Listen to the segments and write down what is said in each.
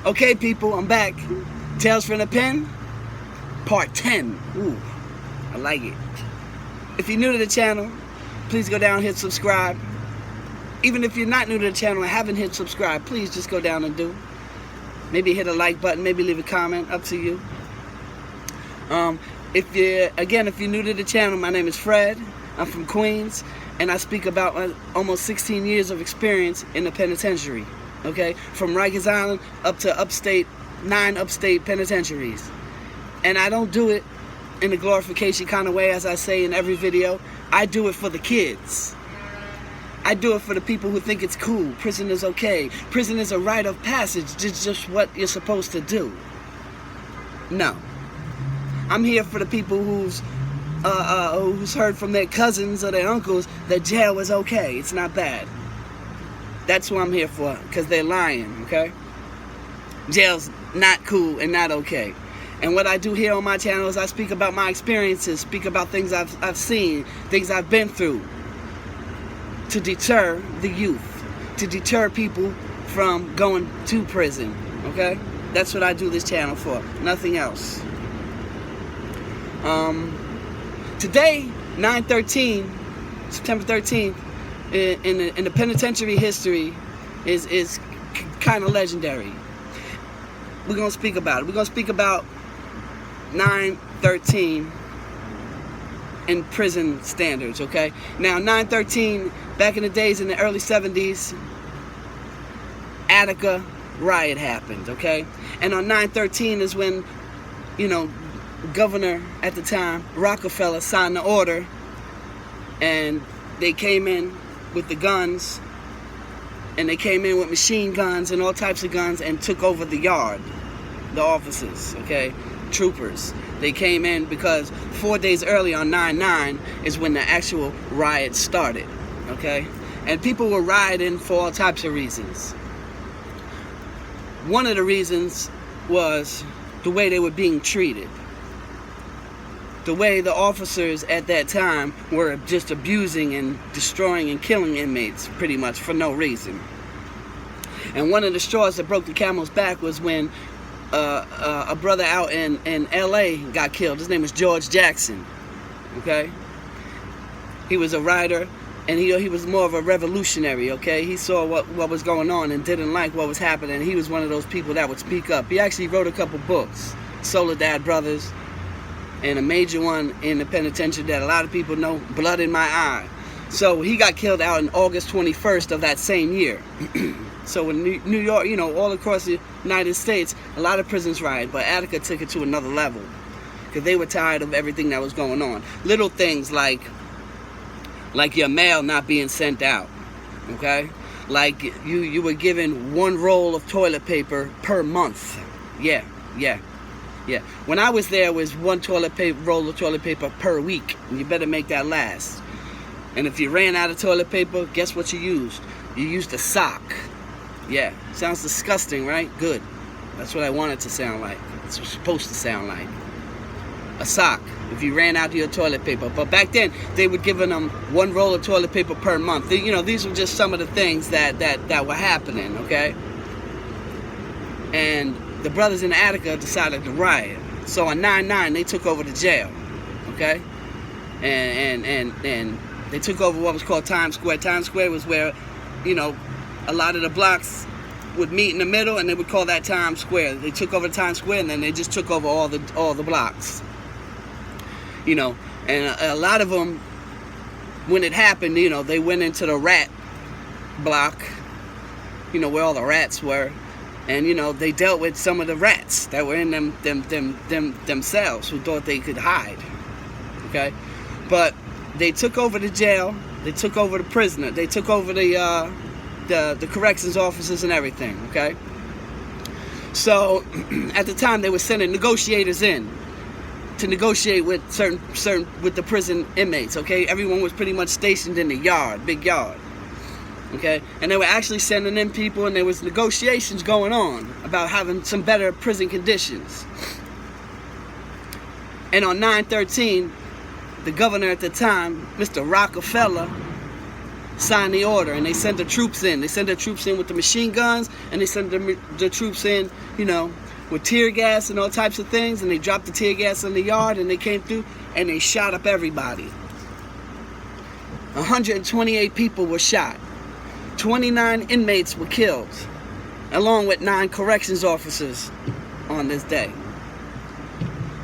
Okay, people, I'm back. Tales from the Pen, part 10. Ooh, I like it. If you're new to the channel, please go down and hit subscribe. Even if you're not new to the channel and haven't hit subscribe, please just go down and do. Maybe hit a like button, maybe leave a comment, up to you. If you're new to the channel, my name is Fred. I'm from Queens, and I speak about almost 16 years of experience in the penitentiary. Okay, from Rikers Island up to 9 upstate penitentiaries. And I don't do it in a glorification kind of way, as I say in every video. I do it for the kids. I do it for the people who think it's cool. Prison is okay. Prison is a rite of passage. It's just what you're supposed to do. No. I'm here for the people who's heard from their cousins or their uncles that jail is okay. It's not bad. That's what I'm here for, because they're lying, okay? Jail's not cool and not okay. And what I do here on my channel is I speak about my experiences, speak about things I've seen, things I've been through, to deter the youth, to deter people from going to prison, okay? That's what I do this channel for, nothing else. Today, 9/13, September 13th, in the penitentiary history is kind of legendary. We're going to speak about it. We're going to speak about 9/13 in prison standards, okay? Now, 9/13, back in the days in the early 70s, Attica riot happened, okay? And on 9/13 is when, governor at the time, Rockefeller, signed the order, and they came in with the guns, and they came in with machine guns and all types of guns and took over the yard, the officers, okay, troopers. They came in because 4 days early on 9/9 is when the actual riot started, okay? And people were rioting for all types of reasons. One of the reasons was the way they were being treated. The way the officers at that time were just abusing and destroying and killing inmates pretty much for no reason. And one of the straws that broke the camel's back was when a brother out in LA got killed. His name was George Jackson, okay? He was a writer, and he was more of a revolutionary, okay? He saw what was going on and didn't like what was happening. He was one of those people that would speak up. He actually wrote a couple books, Soledad Brothers, and a major one in the penitentiary that a lot of people know, Blood in My Eye. So he got killed out on August 21st of that same year. So in New York, all across the United States, a lot of prisons riot, but Attica took it to another level because they were tired of everything that was going on. Little things like your mail not being sent out, okay? Like you were given 1 roll of toilet paper per month. Yeah. When I was there, it was 1 roll of toilet paper per week, and you better make that last. And if you ran out of toilet paper, guess what you used? You used a sock. Yeah, sounds disgusting, right? Good. That's what I want it to sound like. It's supposed to sound like. A sock, if you ran out of your toilet paper. But back then, they were giving them 1 roll of toilet paper per month. These were just some of the things that were happening, okay? And the brothers in Attica decided to riot. So on 9/9, they took over the jail, okay? And they took over what was called Times Square. Times Square was where, a lot of the blocks would meet in the middle, and they would call that Times Square. They took over Times Square, and then they just took over all the blocks. And a lot of them, when it happened, they went into the rat block, where all the rats were. And, they dealt with some of the rats that were in themselves, who thought they could hide, okay? But they took over the jail, they took over the prisoner, they took over the corrections officers and everything, okay? So, at the time, they were sending negotiators in to negotiate with with the prison inmates, okay? Everyone was pretty much stationed in the yard, big yard. Okay, and they were actually sending in people, and there was negotiations going on about having some better prison conditions. And on 9/13, the governor at the time, Mr. Rockefeller, signed the order, and they sent the troops in. They sent the troops in with the machine guns, and they sent the troops in, you know, with tear gas and all types of things, and they dropped the tear gas in the yard, and they came through, and they shot up everybody. 128 people were shot. 29 inmates were killed, along with 9 corrections officers on this day.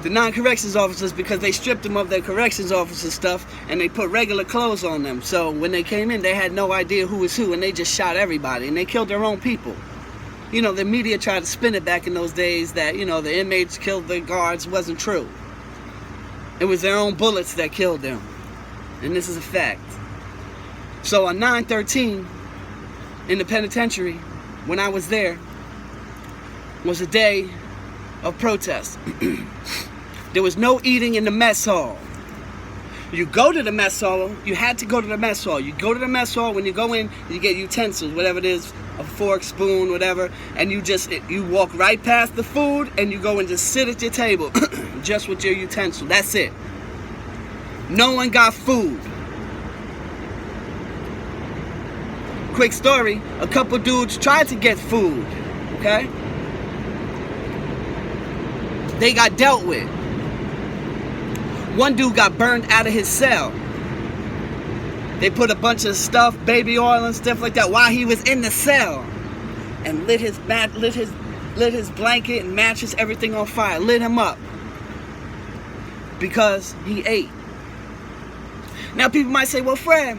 The 9 corrections officers, because they stripped them of their corrections officer stuff, and they put regular clothes on them. So when they came in, they had no idea who was who, and they just shot everybody, and they killed their own people. You know, the media tried to spin it back in those days that, you know, the inmates killed the guards. Wasn't true. It was their own bullets that killed them. And this is a fact. So on 9/13, in the penitentiary, when I was there, was a day of protest. There was no eating in the mess hall. You go to the mess hall, you had to go to the mess hall. You go to the mess hall, when you go in, you get utensils, whatever it is, a fork, spoon, whatever, and you walk right past the food, and you go and just sit at your table, just with your utensil. That's it. No one got food. Quick story, a couple dudes tried to get food, okay? They got dealt with. One dude got burned out of his cell. They put a bunch of stuff, baby oil and stuff like that, while he was in the cell, and lit his blanket and mattress, everything on fire, lit him up because he ate. Now people might say, well, Fred,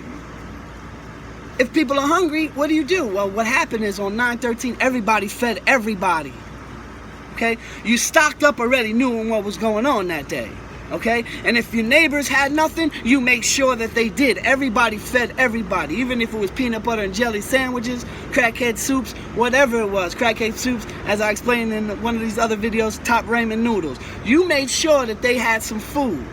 if people are hungry, what do? Well, what happened is on 9/13, everybody fed everybody. Okay? You stocked up already, knowing what was going on that day. Okay? And if your neighbors had nothing, you make sure that they did. Everybody fed everybody. Even if it was peanut butter and jelly sandwiches, crackhead soups, whatever it was. Crackhead soups, as I explained in one of these other videos, top ramen noodles. You made sure that they had some food.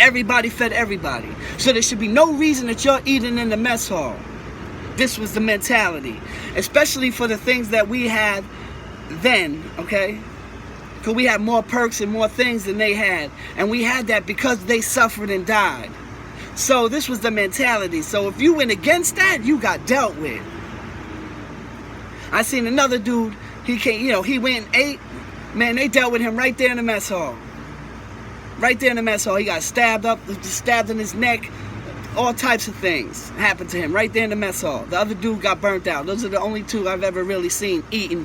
Everybody fed everybody. So there should be no reason that you're eating in the mess hall. This was the mentality. Especially for the things that we had then, okay? Because we had more perks and more things than they had. And we had that because they suffered and died. So this was the mentality. So if you went against that, you got dealt with. I seen another dude, he came, you know, he went and ate. Man, they dealt with him right there in the mess hall. Right there in the mess hall. He got stabbed up, stabbed in his neck. All types of things happened to him right there in the mess hall. The other dude got burnt out. Those are the only 2 I've ever really seen eat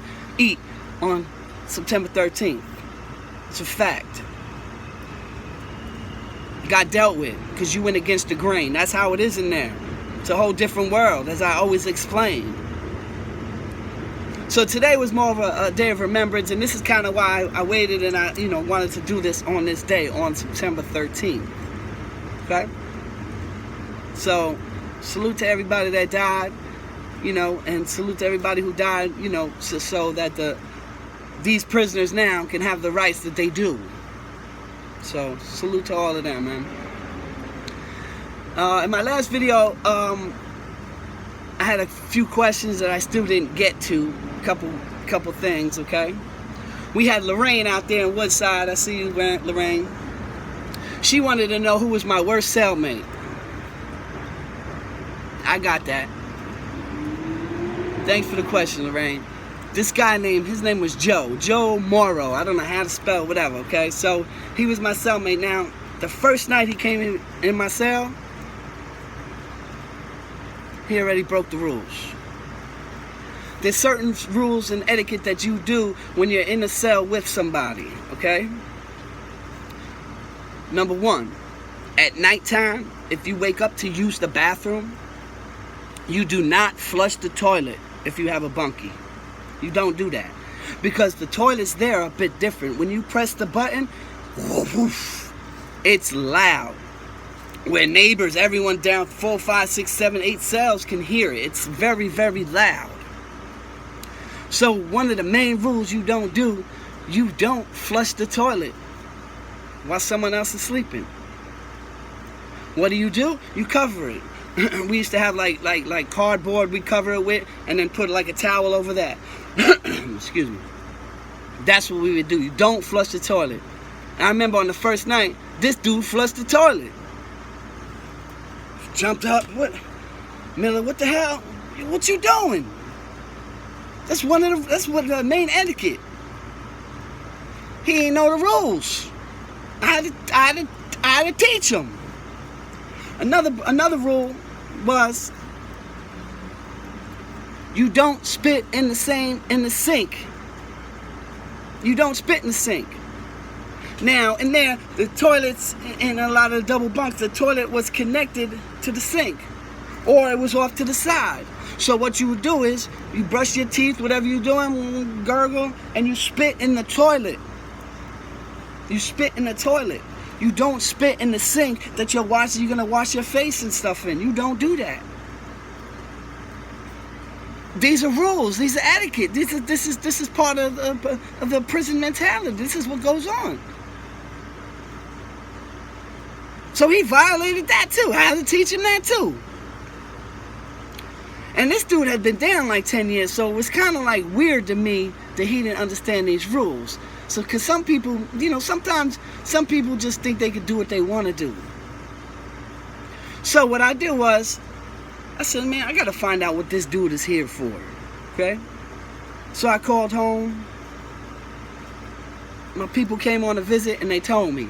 on September 13th. It's a fact. You got dealt with because you went against the grain. That's how it is in there. It's a whole different world, as I always explain. So today was more of a day of remembrance, and this is kind of why I waited and I, wanted to do this on this day, on September 13th. Okay? So, salute to everybody that died, and salute to everybody who died, so that these prisoners now can have the rights that they do. So, salute to all of them, man. In my last video, I had a few questions that I still didn't get to. Couple things, okay? We had Lorraine out there in Woodside. I see you, Lorraine. She wanted to know who was my worst cellmate. I got that. Thanks for the question, Lorraine. This guy his name was Joe Morrow. I don't know how to spell whatever, okay? So he was my cellmate. Now, the first night he came in my cell, he already broke the rules. There's certain rules and etiquette that you do when you're in a cell with somebody, okay? Number 1, at nighttime, if you wake up to use the bathroom, you do not flush the toilet if you have a bunkie. You don't do that. Because the toilets there are a bit different. When you press the button, whoosh, it's loud. Where neighbors, everyone down 4, 5, 6, 7, 8 cells can hear it. It's very, very loud. So one of the main rules you don't do, you don't flush the toilet while someone else is sleeping. What do? You cover it. We used to have like cardboard we cover it with, and then put like a towel over that. Excuse me. That's what we would do. You don't flush the toilet. And I remember on the first night, this dude flushed the toilet. Jumped up. What Miller, what the hell? What you doing? That's what the main etiquette. He ain't know the rules. I had to teach him. Another rule was you don't spit in the sink. You don't spit in the sink. Now, in there, the toilets, in a lot of the double bunks, the toilet was connected to the sink, or it was off to the side. So what you would do is, you brush your teeth, whatever you're doing, gurgle, and you spit in the toilet. You spit in the toilet. You don't spit in the sink that you're gonna wash your face and stuff in. You don't do that. These are rules. These are etiquette. This is part of the prison mentality. This is what goes on. So he violated that too. I had to teach him that too. And this dude had been down like 10 years, so it was kind of like weird to me that he didn't understand these rules. So, because some people, sometimes some people just think they could do what they want to do. So what I did was, I said, man, I got to find out what this dude is here for, okay? So I called home. My people came on a visit and they told me.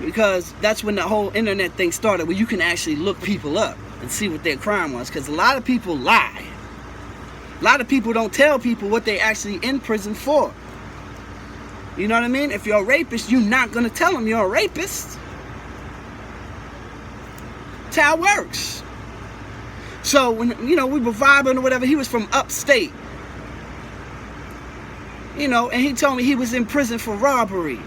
Because that's when the whole internet thing started, where you can actually look people up and see what their crime was. Because a lot of people lie. A lot of people don't tell people what they actually in prison for. You know what I mean? If you're a rapist, you're not going to tell them you're a rapist. That's how it works. So when, we were vibing or whatever, he was from upstate. And he told me he was in prison for robbery.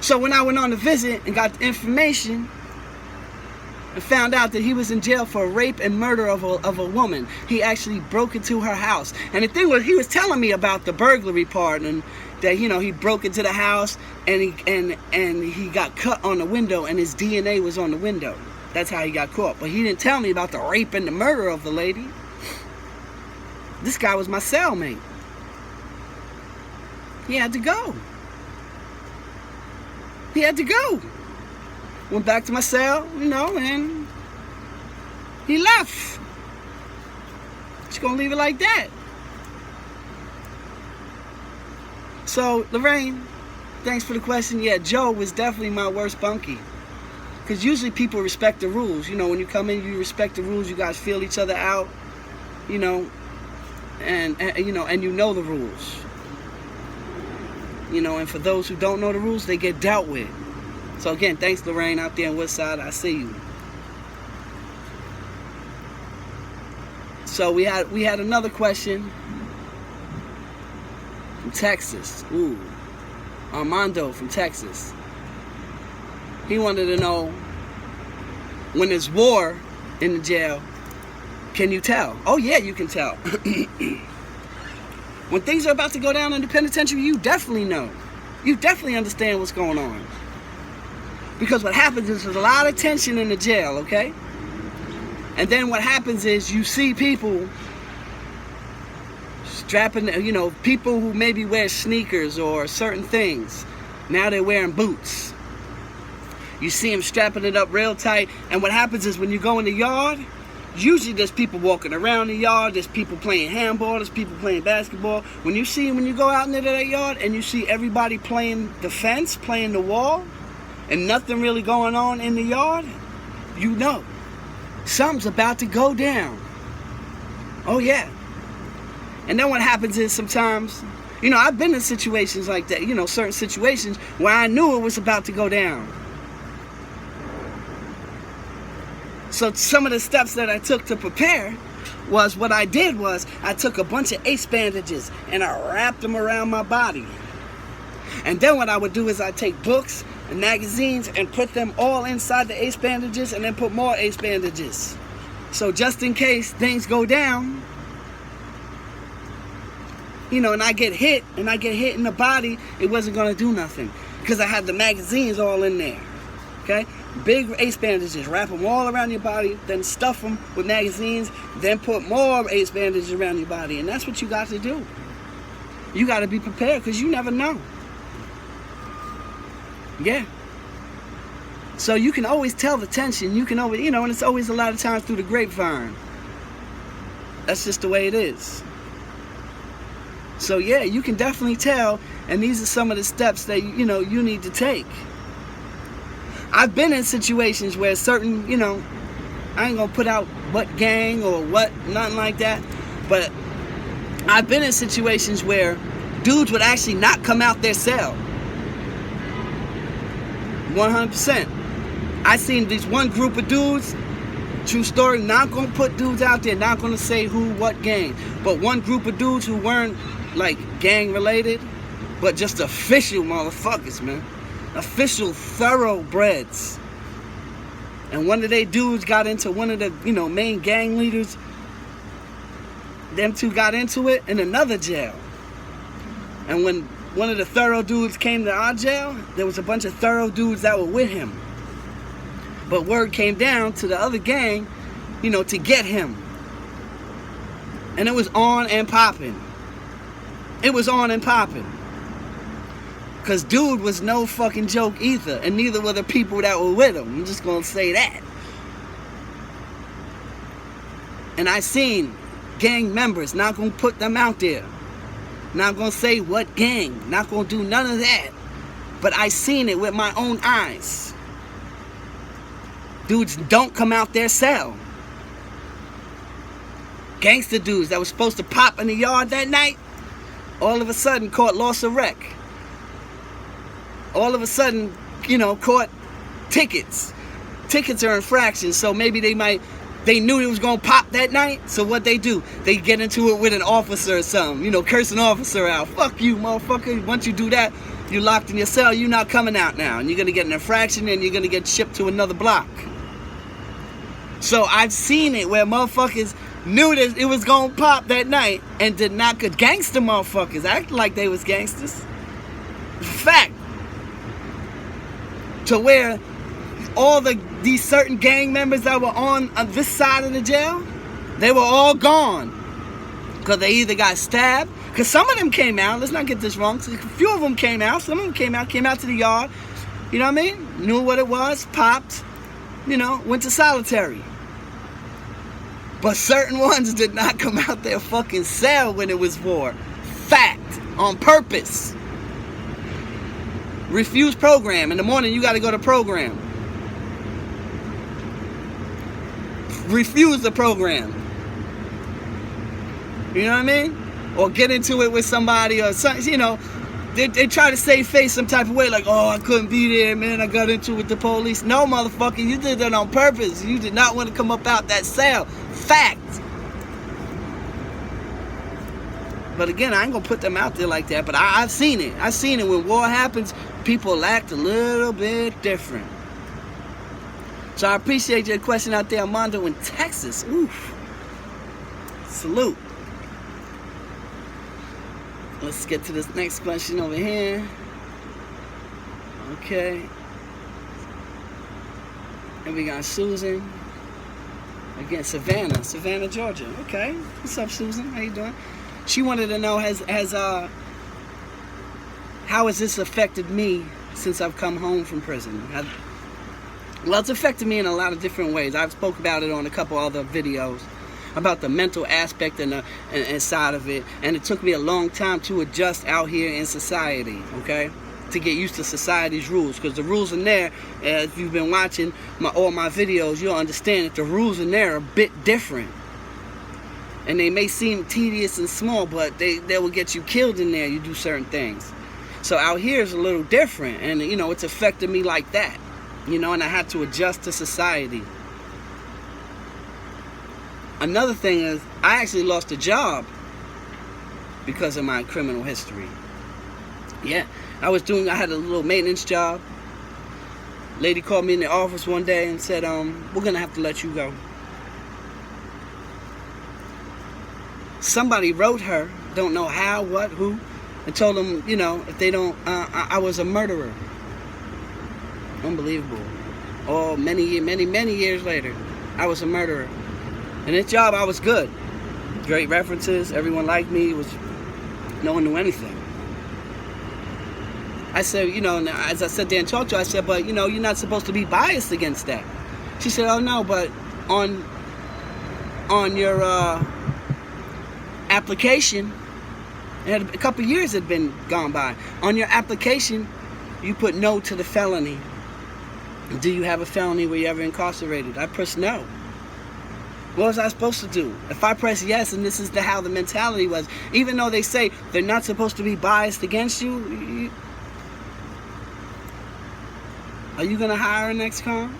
So when I went on the visit and got the information and found out that he was in jail for rape and murder of a woman, he actually broke into her house. And the thing was, he was telling me about the burglary part, and that he broke into the house and he got cut on the window and his DNA was on the window. That's how he got caught. But he didn't tell me about the rape and the murder of the lady. This guy was my cellmate. He had to go. He had to go. Went back to my cell, and he left. Just gonna leave it like that. So, Lorraine, thanks for the question. Yeah, Joe was definitely my worst bunkie. Because usually people respect the rules. When you come in, you respect the rules. You guys feel each other out. And you know the rules. And for those who don't know the rules, they get dealt with. So again, thanks, Lorraine, out there in Woodside. I see you. So we had another question from Texas. Ooh, Armando from Texas. He wanted to know, when there's war in the jail, can you tell? Oh yeah, you can tell. When things are about to go down in the penitentiary, you definitely know. You definitely understand what's going on. Because what happens is there's a lot of tension in the jail, okay? And then what happens is you see people strapping, people who maybe wear sneakers or certain things. Now they're wearing boots. You see them strapping it up real tight. And what happens is when you go in the yard, usually there's people walking around the yard, there's people playing handball, there's people playing basketball. When you go out into that yard and you see everybody playing the fence, playing the wall, and nothing really going on in the yard, you know something's about to go down. Oh yeah. And then what happens is sometimes, I've been in situations like that, certain situations where I knew it was about to go down. So some of the steps that I took to prepare was, what I did was, I took a bunch of ace bandages and I wrapped them around my body. And then what I would do is I'd take books and magazines and put them all inside the ace bandages and then put more ace bandages. So just in case things go down, and I get hit in the body, it wasn't going to do nothing. Because I had the magazines all in there. Okay? Big ace bandages, wrap them all around your body, then stuff them with magazines, then put more ace bandages around your body. And that's what you got to do. You got to be prepared because you never know. Yeah. So you can always tell the tension. You can always, and it's always a lot of times through the grapevine. That's just the way it is. So yeah, you can definitely tell, and these are some of the steps that, you need to take. I've been in situations where certain, I ain't gonna put out what gang or what, nothing like that, but I've been in situations where dudes would actually not come out their cell. 100%. I seen this one group of dudes, true story, not gonna put dudes out there, not gonna say who, what gang, but one group of dudes who weren't like gang related, but just official motherfuckers, man. Official thoroughbreds. And one of they dudes got into one of the, main gang leaders. Them two got into it in another jail. And when one of the thorough dudes came to our jail, there was a bunch of thorough dudes that were with him. But word came down to the other gang, to get him. And it was on and popping. It was on and popping. Because dude was no fucking joke either. And neither were the people that were with him. I'm just going to say that. And I seen gang members, not going to put them out there. Not going to say what gang. Not going to do none of that. But I seen it with my own eyes. Dudes don't come out their cell. Gangster dudes that was supposed to pop in the yard that night, all of a sudden caught loss of rec. All of a sudden, caught tickets. Tickets are infractions, so maybe they knew it was going to pop that night, so what they do? They get into it with an officer or something, curse an officer out. Fuck you, motherfucker. Once you do that, you're locked in your cell, you're not coming out now, and you're going to get an infraction, and you're going to get shipped to another block. So I've seen it where motherfuckers knew that it was going to pop that night, and did not, cause gangster motherfuckers acted like they was gangsters. Fact. To where all these certain gang members that were on this side of the jail, they were all gone. Because they either got stabbed, because some of them came out, let's not get this wrong, a few of them came out, some of them came out to the yard, you know what I mean? Knew what it was, popped, went to solitary. But certain ones did not come out their fucking cell when it was war. Fact. On purpose. Refuse program. In the morning, you got to go to program. Refuse the program. You know what I mean? Or get into it with somebody or something, They try to save face some type of way, like, oh, I couldn't be there, man. I got into it with the police. No, motherfucker, you did that on purpose. You did not want to come up out that cell. Fact. But again, I ain't gonna put them out there like that. But I've seen it. I've seen it when war happens. People act a little bit different. So I appreciate your question out there, Armando in Texas. Oof. Salute. Let's get to this next question over here. Okay. And we got Susan. Again, Savannah, Georgia. Okay. What's up, Susan? How you doing? She wanted to know, how has this affected me since I've come home from prison? Well, it's affected me in a lot of different ways. I've spoke about it on a couple other videos about the mental aspect and side of it, and it took me a long time to adjust out here in society, okay, to get used to society's rules, because the rules in there, if you've been watching all my videos, you'll understand that the rules in there are a bit different, and they may seem tedious and small, but they will get you killed in there. You do certain things. So out here is a little different, and it's affected me like that, and I had to adjust to society. Another thing is, I actually lost a job because of my criminal history. Yeah, I had a little maintenance job. Lady called me in the office one day and said, we're gonna have to let you go. Somebody wrote her, don't know how, what, who, and told them, if they don't, I was a murderer. Unbelievable. Oh, many years later, I was a murderer. And this job, I was good. Great references. Everyone liked me. No one knew anything. I said, you know, as I sat there and talked to her, I said, but, you know, you're not supposed to be biased against that. She said, oh, no, but on your application, a couple of years had been gone by. On your application, you put no to the felony. Do you have a felony? Were you ever incarcerated? I pressed no. What was I supposed to do? If I press yes, and this is how the mentality was, even though they say they're not supposed to be biased against you, are you going to hire an ex-con?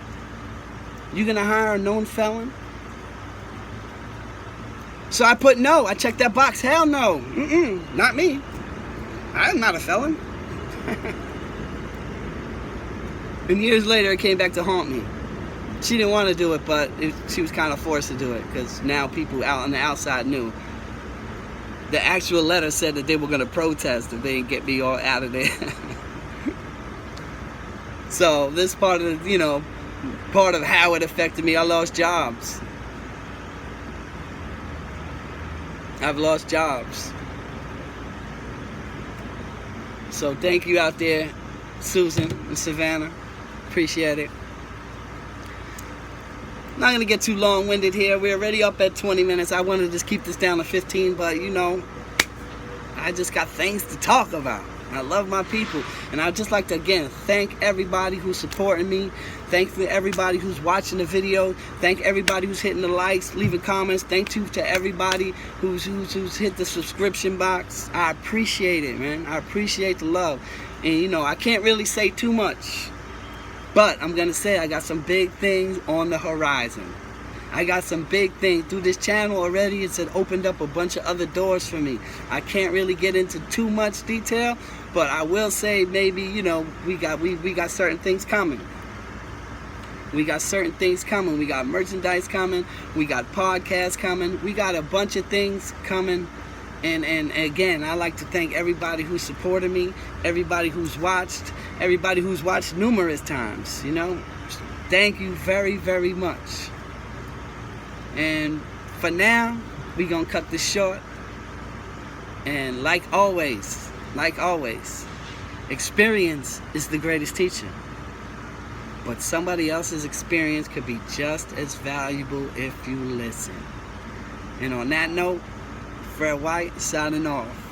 You going to hire a known felon? So I put no. I checked that box. Hell no. Not me. I'm not a felon. And years later, it came back to haunt me. She didn't want to do it, but she was kind of forced to do it because now people out on the outside knew. The actual letter said that they were going to protest if they didn't get me all out of there. So this part of, you know, part of how it affected me, I lost jobs. I've lost jobs. So thank you out there, Susan and Savannah. Appreciate it. Not going to get too long-winded here. We're already up at 20 minutes. I wanted to just keep this down to 15, but, you know, I just got things to talk about. I love my people. And I'd just like to, again, thank everybody who's supporting me. Thank everybody who's watching the video. Thank everybody who's hitting the likes, leaving comments. Thank you to everybody who's hit the subscription box. I appreciate it, man. I appreciate the love. And, you know, I can't really say too much. But I'm going to say I got some big things on the horizon. I got some big things through this channel already. It's opened up a bunch of other doors for me. I can't really get into too much detail, but I will say maybe, you know, we got certain things coming. We got certain things coming. We got merchandise coming. We got podcasts coming. We got a bunch of things coming. And again, I like to thank everybody who supported me, everybody who's watched numerous times, you know. Thank you very, very much. And for now, we're going to cut this short. And like always, experience is the greatest teacher. But somebody else's experience could be just as valuable if you listen. And on that note, Fred White signing off.